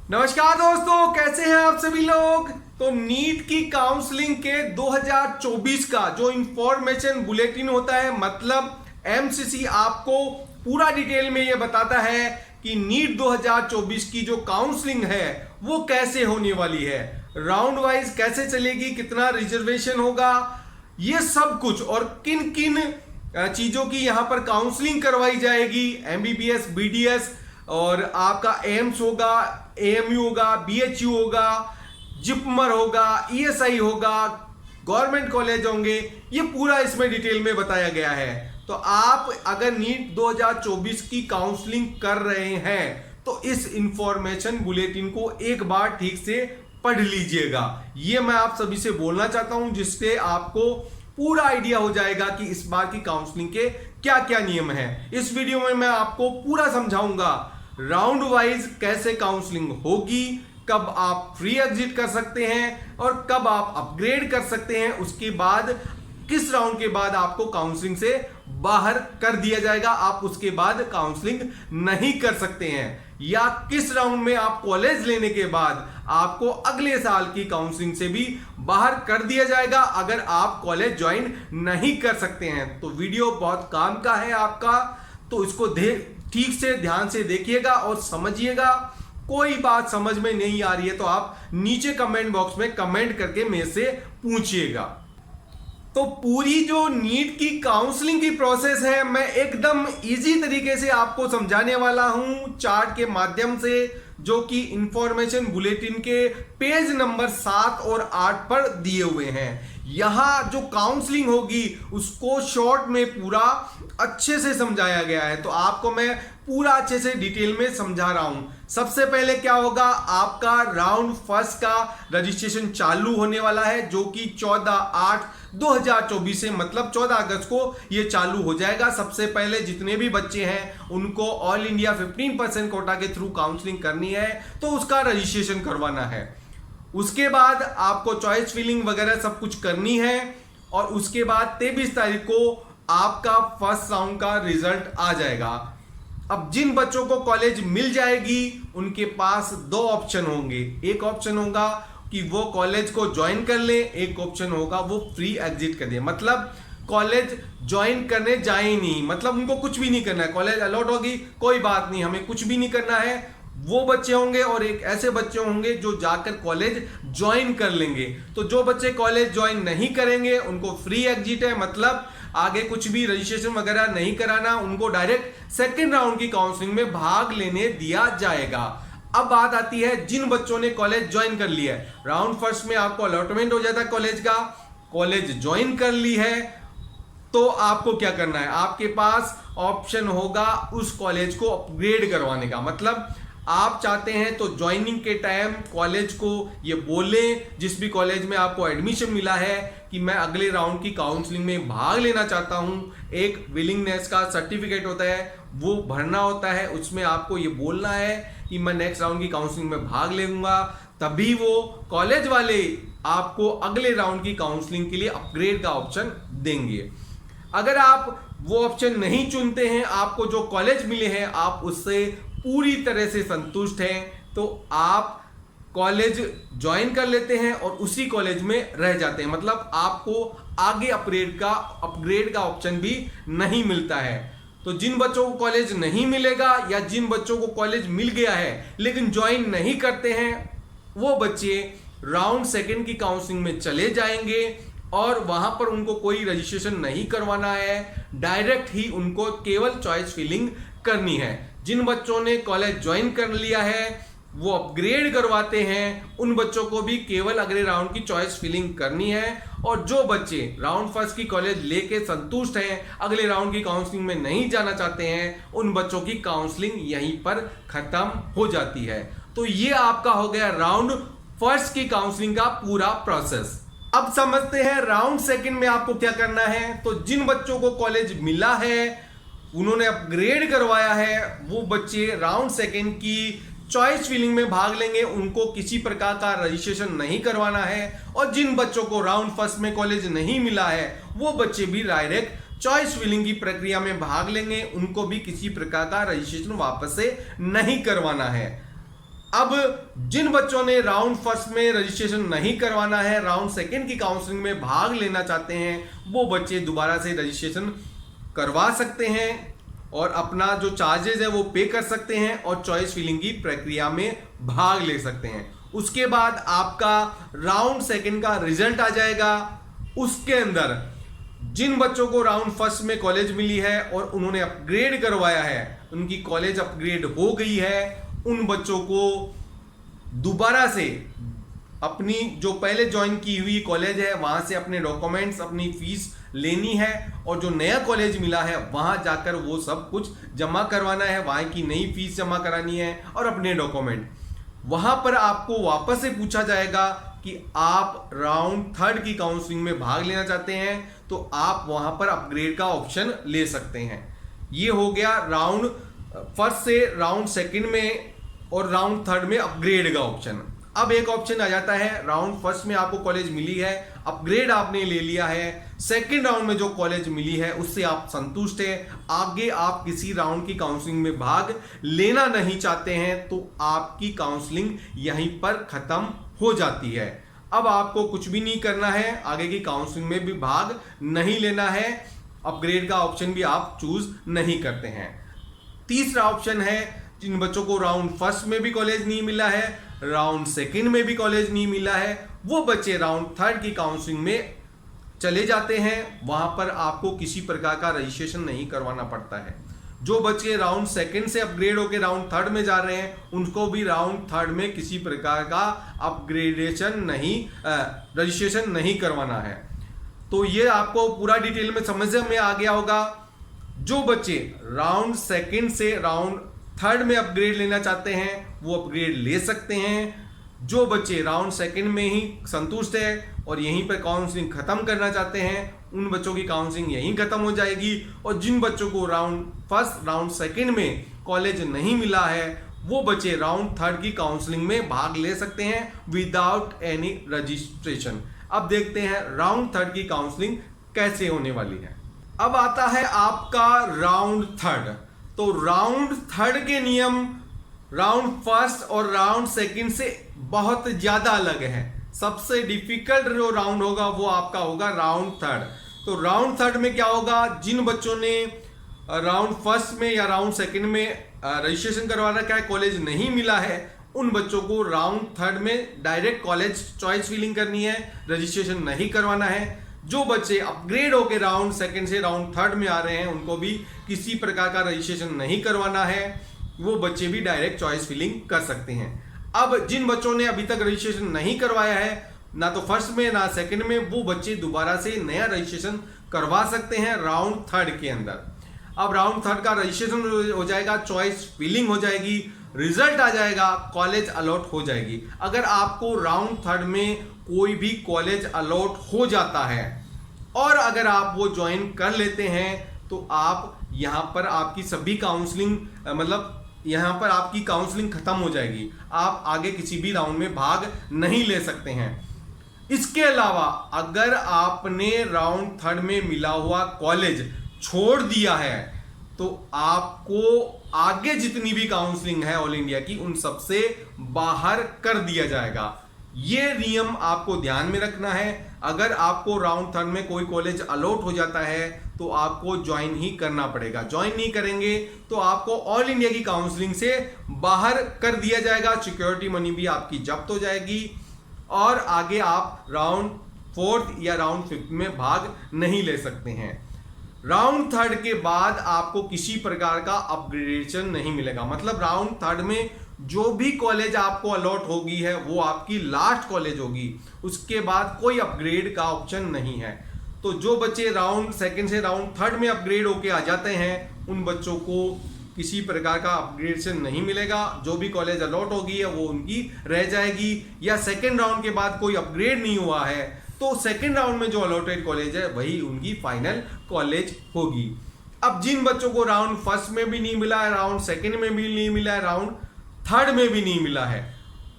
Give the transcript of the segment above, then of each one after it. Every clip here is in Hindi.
नमस्कार दोस्तों, कैसे हैं आप सभी लोग। तो नीट की काउंसलिंग के 2024 का जो इंफॉर्मेशन बुलेटिन होता है, मतलब एमसीसी आपको पूरा डिटेल में ये बताता है कि नीट 2024 की जो काउंसलिंग है वो कैसे होने वाली है, राउंड वाइज कैसे चलेगी, कितना रिजर्वेशन होगा, ये सब कुछ और किन किन चीजों की यहां पर काउंसलिंग करवाई जाएगी। एमबीबीएस, बीडीएस और आपका एम्स होगा, एएमयू होगा, बीएचयू होगा, जिपमर होगा, ईएसआई होगा, गवर्नमेंट कॉलेज होंगे, ये पूरा इसमें डिटेल में बताया गया है। तो आप अगर नीट 2024 की काउंसलिंग कर रहे हैं तो इस इंफॉर्मेशन बुलेटिन को एक बार ठीक से पढ़ लीजिएगा। ये मैं आप सभी से बोलना चाहता हूं, जिससे आपको पूरा आइडिया हो जाएगा कि इस बार की काउंसलिंग के क्या क्या नियम हैं। इस वीडियो में मैं आपको पूरा समझाऊंगा राउंड वाइज कैसे काउंसलिंग होगी, कब आप फ्री एग्जिट कर सकते हैं और कब आप अपग्रेड कर सकते हैं, उसके बाद किस राउंड के बाद आपको काउंसलिंग से बाहर कर दिया जाएगा, आप उसके बाद काउंसलिंग नहीं कर सकते हैं, या किस राउंड में आप कॉलेज लेने के बाद आपको अगले साल की काउंसलिंग से भी बाहर कर दिया जाएगा अगर आप कॉलेज ज्वाइन नहीं कर सकते हैं। तो वीडियो बहुत काम का है आपका, तो इसको ठीक से ध्यान से देखिएगा और समझिएगा। कोई बात समझ में नहीं आ रही है तो आप नीचे कमेंट बॉक्स में कमेंट करके मेरे से पूछिएगा। तो पूरी जो नीट की काउंसलिंग की प्रोसेस है मैं एकदम इजी तरीके से आपको समझाने वाला हूं चार्ट के माध्यम से, जो कि इंफॉर्मेशन बुलेटिन के पेज नंबर 7 और 8 पर दिए हुए हैं। यहां जो काउंसलिंग होगी उसको शॉर्ट में पूरा अच्छे से समझाया गया है, तो आपको मैं पूरा अच्छे से डिटेल में समझा रहा हूं। सबसे पहले क्या होगा, आपका राउंड फर्स्ट का रजिस्ट्रेशन चालू होने वाला है, जो कि 14/8/2024 से मतलब 14 अगस्त को ये चालू हो जाएगा। सबसे पहले जितने भी बच्चे हैं उनको ऑल इंडिया 15% कोटा के थ्रू काउंसलिंग करनी है, तो उसका रजिस्ट्रेशन करवाना है। उसके बाद आपको चॉइस फिलिंग वगैरह सब कुछ करनी है और उसके बाद 23 तारीख को आपका फर्स्ट राउंड का रिजल्ट आ जाएगा। अब जिन बच्चों को कॉलेज मिल जाएगी उनके पास दो ऑप्शन होंगे, एक ऑप्शन होगा कि वो कॉलेज को ज्वाइन कर ले, एक ऑप्शन होगा वो फ्री एग्जिट कर दे, मतलब कॉलेज ज्वाइन करने जाए नहीं, मतलब उनको कुछ भी नहीं करना है, कॉलेज अलॉट होगी कोई बात नहीं, हमें कुछ भी नहीं करना है, वो बच्चे होंगे। और एक ऐसे बच्चे होंगे जो जाकर कॉलेज ज्वाइन कर लेंगे। तो जो बच्चे कॉलेज ज्वाइन नहीं करेंगे उनको फ्री एग्जिट है, मतलब आगे कुछ भी रजिस्ट्रेशन वगैरह नहीं कराना, उनको डायरेक्ट सेकेंड राउंड की काउंसलिंग में भाग लेने दिया जाएगा। अब बात आती है जिन बच्चों ने कॉलेज ज्वाइन कर लिया है, राउंड फर्स्ट में आपको अलॉटमेंट हो जाता है कॉलेज का, कॉलेज ज्वाइन कर ली है, तो आपको क्या करना है, आपके पास ऑप्शन होगा उस कॉलेज को अपग्रेड करवाने का। मतलब आप चाहते हैं तो ज्वाइनिंग के टाइम कॉलेज को ये बोलें, जिस भी कॉलेज में आपको एडमिशन मिला है, कि मैं अगले राउंड की काउंसलिंग में भाग लेना चाहता हूं। एक विलिंगनेस का सर्टिफिकेट होता है, वो भरना होता है, उसमें आपको ये बोलना है कि मैं नेक्स्ट राउंड की काउंसलिंग में भाग लेऊंगा, तभी वो कॉलेज वाले आपको अगले राउंड की काउंसलिंग के लिए अपग्रेड का ऑप्शन देंगे। अगर आप वो ऑप्शन नहीं चुनते हैं, आपको जो कॉलेज मिले हैं आप उससे पूरी तरह से संतुष्ट हैं, तो आप कॉलेज ज्वाइन कर लेते हैं और उसी कॉलेज में रह जाते हैं, मतलब आपको आगे अपग्रेड का ऑप्शन भी नहीं मिलता है। तो जिन बच्चों को कॉलेज नहीं मिलेगा या जिन बच्चों को कॉलेज मिल गया है लेकिन ज्वाइन नहीं करते हैं, वो बच्चे राउंड सेकेंड की काउंसलिंग में चले जाएंगे और वहां पर उनको कोई रजिस्ट्रेशन नहीं करवाना है, डायरेक्ट ही उनको केवल चॉइस फिलिंग करनी है। जिन बच्चों ने कॉलेज ज्वाइन कर लिया है वो अपग्रेड करवाते हैं, उन बच्चों को भी केवल अगले राउंड की चॉइस फिलिंग करनी है। और जो बच्चे राउंड फर्स्ट की कॉलेज लेके संतुष्ट हैं, अगले राउंड की काउंसलिंग में नहीं जाना चाहते हैं, उन बच्चों की काउंसलिंग यहीं पर खत्म हो जाती है। तो ये आपका हो गया राउंड फर्स्ट की काउंसलिंग का पूरा प्रोसेस। अब समझते हैं राउंड सेकंड में आपको क्या करना है। तो जिन बच्चों को कॉलेज मिला है, उन्होंने अपग्रेड करवाया है, वो बच्चे राउंड सेकंड की चॉइस फिलिंग में भाग लेंगे, उनको किसी प्रकार का रजिस्ट्रेशन नहीं करवाना है। और जिन बच्चों को राउंड फर्स्ट में कॉलेज नहीं मिला है वो बच्चे भी डायरेक्ट चॉइस फिलिंग की प्रक्रिया में भाग लेंगे, उनको भी किसी प्रकार का रजिस्ट्रेशन वापस से नहीं करवाना है। अब जिन बच्चों ने राउंड फर्स्ट में रजिस्ट्रेशन नहीं करवाना है, राउंड सेकंड की काउंसलिंग में भाग लेना चाहते हैं, वो बच्चे दोबारा से रजिस्ट्रेशन करवा सकते हैं और अपना जो चार्जेस है वो पे कर सकते हैं और चॉइस फिलिंग की प्रक्रिया में भाग ले सकते हैं। उसके बाद आपका राउंड सेकंड का रिजल्ट आ जाएगा। उसके अंदर जिन बच्चों को राउंड फर्स्ट में कॉलेज मिली है और उन्होंने अपग्रेड करवाया है, उनकी कॉलेज अपग्रेड हो गई है, उन बच्चों को दोबारा से अपनी जो पहले ज्वाइन की हुई कॉलेज है वहां से अपने डॉक्यूमेंट्स, अपनी फीस लेनी है और जो नया कॉलेज मिला है वहां जाकर वो सब कुछ जमा करवाना है, वहां की नई फीस जमा करानी है और अपने डॉक्यूमेंट। वहां पर आपको वापस से पूछा जाएगा कि आप राउंड थर्ड की काउंसलिंग में भाग लेना चाहते हैं तो आप वहां पर अपग्रेड का ऑप्शन ले सकते हैं। ये हो गया राउंड फर्स्ट से राउंड सेकंड में और राउंड थर्ड में अपग्रेड का ऑप्शन। अब एक ऑप्शन आ जाता है, राउंड फर्स्ट में आपको कॉलेज मिली है, अपग्रेड आपने ले लिया है, सेकंड राउंड में जो कॉलेज मिली है उससे आप संतुष्ट हैं, आगे आप किसी राउंड की काउंसलिंग में भाग लेना नहीं चाहते हैं तो आपकी काउंसलिंग यहीं पर खत्म हो जाती है। अब आपको कुछ भी नहीं करना है, आगे की काउंसलिंग में भी भाग नहीं लेना है, अपग्रेड का ऑप्शन भी आप चूज नहीं करते हैं। तीसरा ऑप्शन है जिन बच्चों को राउंड फर्स्ट में भी कॉलेज नहीं मिला है, राउंड सेकंड में भी कॉलेज नहीं मिला है, वो बच्चे राउंड थर्ड की काउंसलिंग में चले जाते हैं। वहां पर आपको किसी प्रकार का रजिस्ट्रेशन नहीं करवाना पड़ता है। जो बच्चे राउंड सेकंड से अपग्रेड होकर राउंड थर्ड में जा रहे हैं उनको भी राउंड थर्ड में किसी प्रकार का अपग्रेडेशन नहीं, रजिस्ट्रेशन नहीं करवाना है। तो ये आपको पूरा डिटेल में समझ में आ गया होगा। जो बच्चे राउंड सेकंड से राउंड थर्ड में अपग्रेड लेना चाहते हैं वो अपग्रेड ले सकते हैं। जो बच्चे राउंड सेकंड में ही संतुष्ट है और यहीं पर काउंसलिंग खत्म करना चाहते हैं उन बच्चों की काउंसलिंग यहीं खत्म हो जाएगी। और जिन बच्चों को राउंड फर्स्ट राउंड सेकंड में कॉलेज नहीं मिला है वो बच्चे राउंड थर्ड की काउंसलिंग में भाग ले सकते हैं विदाउट एनी रजिस्ट्रेशन। अब देखते हैं राउंड थर्ड की काउंसलिंग कैसे होने वाली है। अब आता है आपका राउंड थर्ड। तो राउंड थर्ड के नियम राउंड फर्स्ट और राउंड सेकंड से बहुत ज्यादा अलग है। सबसे डिफिकल्ट जो राउंड होगा वो आपका होगा राउंड थर्ड। तो राउंड थर्ड में क्या होगा, जिन बच्चों ने राउंड फर्स्ट में या राउंड सेकंड में रजिस्ट्रेशन करवा रखा है, कॉलेज नहीं मिला है, उन बच्चों को राउंड थर्ड में डायरेक्ट कॉलेज चॉइस फिलिंग करनी है, रजिस्ट्रेशन नहीं करवाना है। जो बच्चे अपग्रेड होकर राउंड सेकंड से राउंड थर्ड में आ रहे हैं उनको भी किसी प्रकार का रजिस्ट्रेशन नहीं करवाना है, वो बच्चे भी डायरेक्ट चॉइस फिलिंग कर सकते हैं। अब जिन बच्चों ने अभी तक रजिस्ट्रेशन नहीं करवाया है, ना तो फर्स्ट में ना सेकंड में, वो बच्चे दोबारा से नया रजिस्ट्रेशन करवा सकते हैं राउंड थर्ड के अंदर। अब राउंड थर्ड का रजिस्ट्रेशन हो जाएगा, चॉइस फिलिंग हो जाएगी, रिजल्ट आ जाएगा, कॉलेज अलॉट हो जाएगी। अगर आपको राउंड थर्ड में कोई भी कॉलेज अलॉट हो जाता है और अगर आप वो ज्वाइन कर लेते हैं तो आप यहां पर आपकी सभी काउंसलिंग मतलब यहां पर आपकी काउंसलिंग खत्म हो जाएगी, आप आगे किसी भी राउंड में भाग नहीं ले सकते हैं। इसके अलावा अगर आपने राउंड थर्ड में मिला हुआ कॉलेज छोड़ दिया है तो आपको आगे जितनी भी काउंसलिंग है ऑल इंडिया की उन सबसे बाहर कर दिया जाएगा। ये नियम आपको ध्यान में रखना है। अगर आपको राउंड थर्ड में कोई कॉलेज अलॉट हो जाता है तो आपको ज्वाइन ही करना पड़ेगा। ज्वाइन नहीं करेंगे तो आपको ऑल इंडिया की काउंसलिंग से बाहर कर दिया जाएगा, सिक्योरिटी मनी भी आपकी जब्त हो जाएगी और आगे आप राउंड फोर्थ या राउंड फिफ्थ में भाग नहीं ले सकते हैं। राउंड थर्ड के बाद आपको किसी प्रकार का अपग्रेडेशन नहीं मिलेगा, मतलब राउंड थर्ड में जो भी कॉलेज आपको अलॉट होगी है वो आपकी लास्ट कॉलेज होगी, उसके बाद कोई अपग्रेड का ऑप्शन नहीं है। तो जो बच्चे राउंड सेकंड से राउंड थर्ड में अपग्रेड होके आ जाते हैं उन बच्चों को किसी प्रकार का अपग्रेडेशन नहीं मिलेगा, जो भी कॉलेज अलॉट होगी है वो उनकी रह जाएगी। या सेकंड राउंड के बाद कोई अपग्रेड नहीं हुआ है तो सेकंड राउंड में जो अलॉटेड कॉलेज है वही उनकी फाइनल कॉलेज होगी। अब जिन बच्चों को राउंड फर्स्ट में भी नहीं मिला है, राउंड सेकंड में भी नहीं मिला है, राउंड थर्ड में भी नहीं मिला है,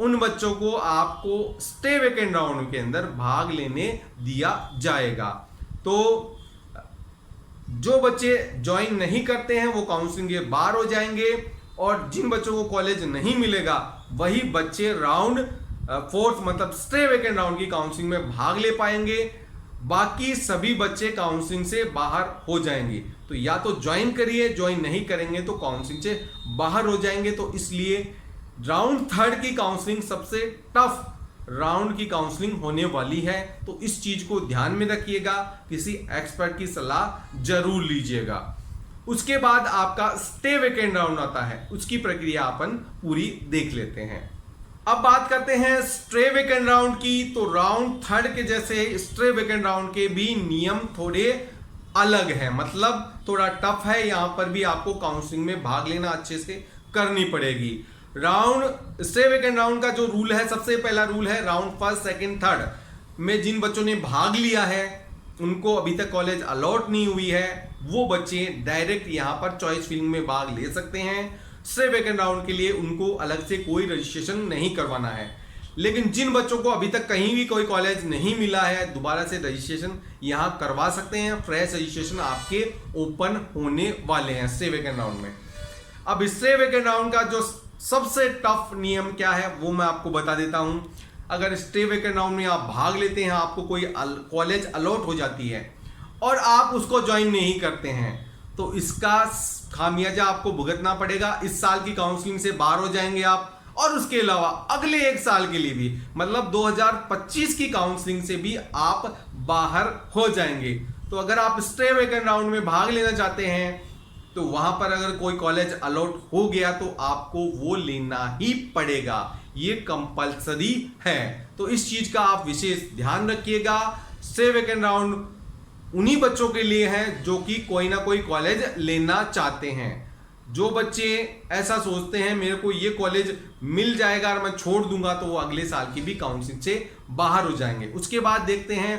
उन बच्चों को आपको स्टे वेकेंट राउंड के अंदर भाग लेने दिया जाएगा। तो जो बच्चे ज्वाइन नहीं करते हैं वो काउंसलिंग के बाहर हो जाएंगे और जिन बच्चों को कॉलेज नहीं मिलेगा वही बच्चे राउंड फोर्थ मतलब स्टे वेकेंट राउंड की काउंसलिंग में भाग ले पाएंगे। बाकी सभी बच्चे काउंसलिंग से बाहर हो जाएंगे। तो या तो ज्वाइन करिए, ज्वाइन नहीं करेंगे तो काउंसलिंग से बाहर हो जाएंगे। तो इसलिए राउंड थर्ड की काउंसलिंग सबसे टफ राउंड की काउंसलिंग होने वाली है। तो इस चीज को ध्यान में रखिएगा, किसी एक्सपर्ट की सलाह जरूर लीजिएगा। उसके बाद आपका स्टे वेकेंट राउंड आता है, उसकी प्रक्रिया अपन पूरी देख लेते हैं। अब बात करते हैं स्टे वेकेंट राउंड की। तो राउंड थर्ड के जैसे स्टे वेकेंट राउंड के भी नियम थोड़े अलग हैं, मतलब थोड़ा टफ है। यहां पर भी आपको काउंसलिंग में भाग लेना अच्छे से करनी पड़ेगी। राउंड स्टे वेकेंट राउंड का जो रूल है, सबसे पहला रूल है राउंड फर्स्ट सेकंड थर्ड में जिन बच्चों ने भाग लिया है, उनको अभी तक कॉलेज अलॉट नहीं हुई है, वो बच्चे डायरेक्ट यहां पर चॉइस फिलिंग में भाग ले सकते हैं। स्टे वेकेंट राउंड के लिए उनको अलग से कोई रजिस्ट्रेशन नहीं करवाना है। लेकिन जिन बच्चों को अभी तक कहीं भी कोई कॉलेज नहीं मिला है, दोबारा से रजिस्ट्रेशन यहां करवा सकते हैं। फ्रेश रजिस्ट्रेशन आपके ओपन होने वाले हैं स्टे वेकेंट राउंड में। अब स्टे वेकेंट राउंड का जो सबसे टफ नियम क्या है वो मैं आपको बता देता हूं। अगर स्टे वेकेंट राउंड में आप भाग लेते हैं, आपको कोई कॉलेज अलॉट हो जाती है और आप उसको ज्वाइन नहीं करते हैं, तो इसका खामियाजा आपको भुगतना पड़ेगा। इस साल की काउंसलिंग से बाहर हो जाएंगे आप, और उसके अलावा अगले एक साल के लिए भी, मतलब 2025 की काउंसलिंग से भी आप बाहर हो जाएंगे। तो अगर आप स्टे वेकेंट राउंड में भाग लेना चाहते हैं, तो वहां पर अगर कोई कॉलेज अलॉट हो गया तो आपको वो लेना ही पड़ेगा, ये कंपलसरी है। तो इस चीज का आप विशेष ध्यान रखिएगा। स्टे वेकेंट राउंड उन्हीं बच्चों के लिए है जो कि कोई ना कोई कॉलेज लेना चाहते हैं। जो बच्चे ऐसा सोचते हैं मेरे को ये कॉलेज मिल जाएगा और मैं छोड़ दूंगा, तो वो अगले साल की भी काउंसलिंग से बाहर हो जाएंगे। उसके बाद देखते हैं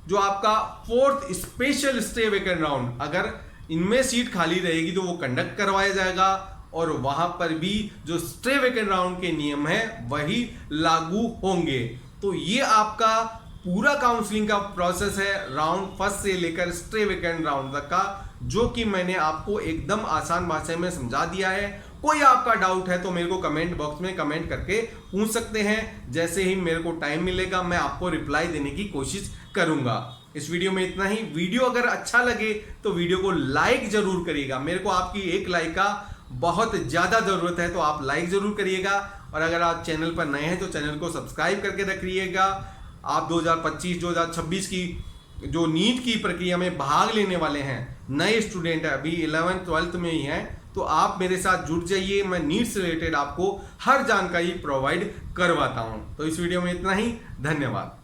जो आपका fourth special stay vacant round, अगर इनमें सीट खाली रहेगी तो वो कंडक्ट करवाया जाएगा, और वहां पर भी जो स्टे वेकेंट राउंड के नियम है वही लागू होंगे। तो ये आपका पूरा काउंसलिंग का प्रोसेस है, राउंड फर्स्ट से लेकर स्टे वेकेंट राउंड तक का, जो कि मैंने आपको एकदम आसान भाषा में समझा दिया है। कोई आपका डाउट है तो मेरे को कमेंट बॉक्स में कमेंट करके पूछ सकते हैं। जैसे ही मेरे को टाइम मिलेगा मैं आपको रिप्लाई देने की कोशिश करूंगा। इस वीडियो में इतना ही। वीडियो अगर अच्छा लगे तो वीडियो को लाइक जरूर करिएगा। मेरे को आपकी एक लाइक का बहुत ज्यादा जरूरत है, तो आप लाइक जरूर करिएगा। और अगर आप चैनल पर नए हैं तो चैनल को सब्सक्राइब करके रखिएगा। आप 2025-2026 की जो नीट की प्रक्रिया में भाग लेने वाले हैं, नए स्टूडेंट है, अभी 11th 12th में ही हैं, तो आप मेरे साथ जुड़ जाइए। मैं नीट से रिलेटेड आपको हर जानकारी प्रोवाइड करवाता हूं। तो इस वीडियो में इतना ही। धन्यवाद।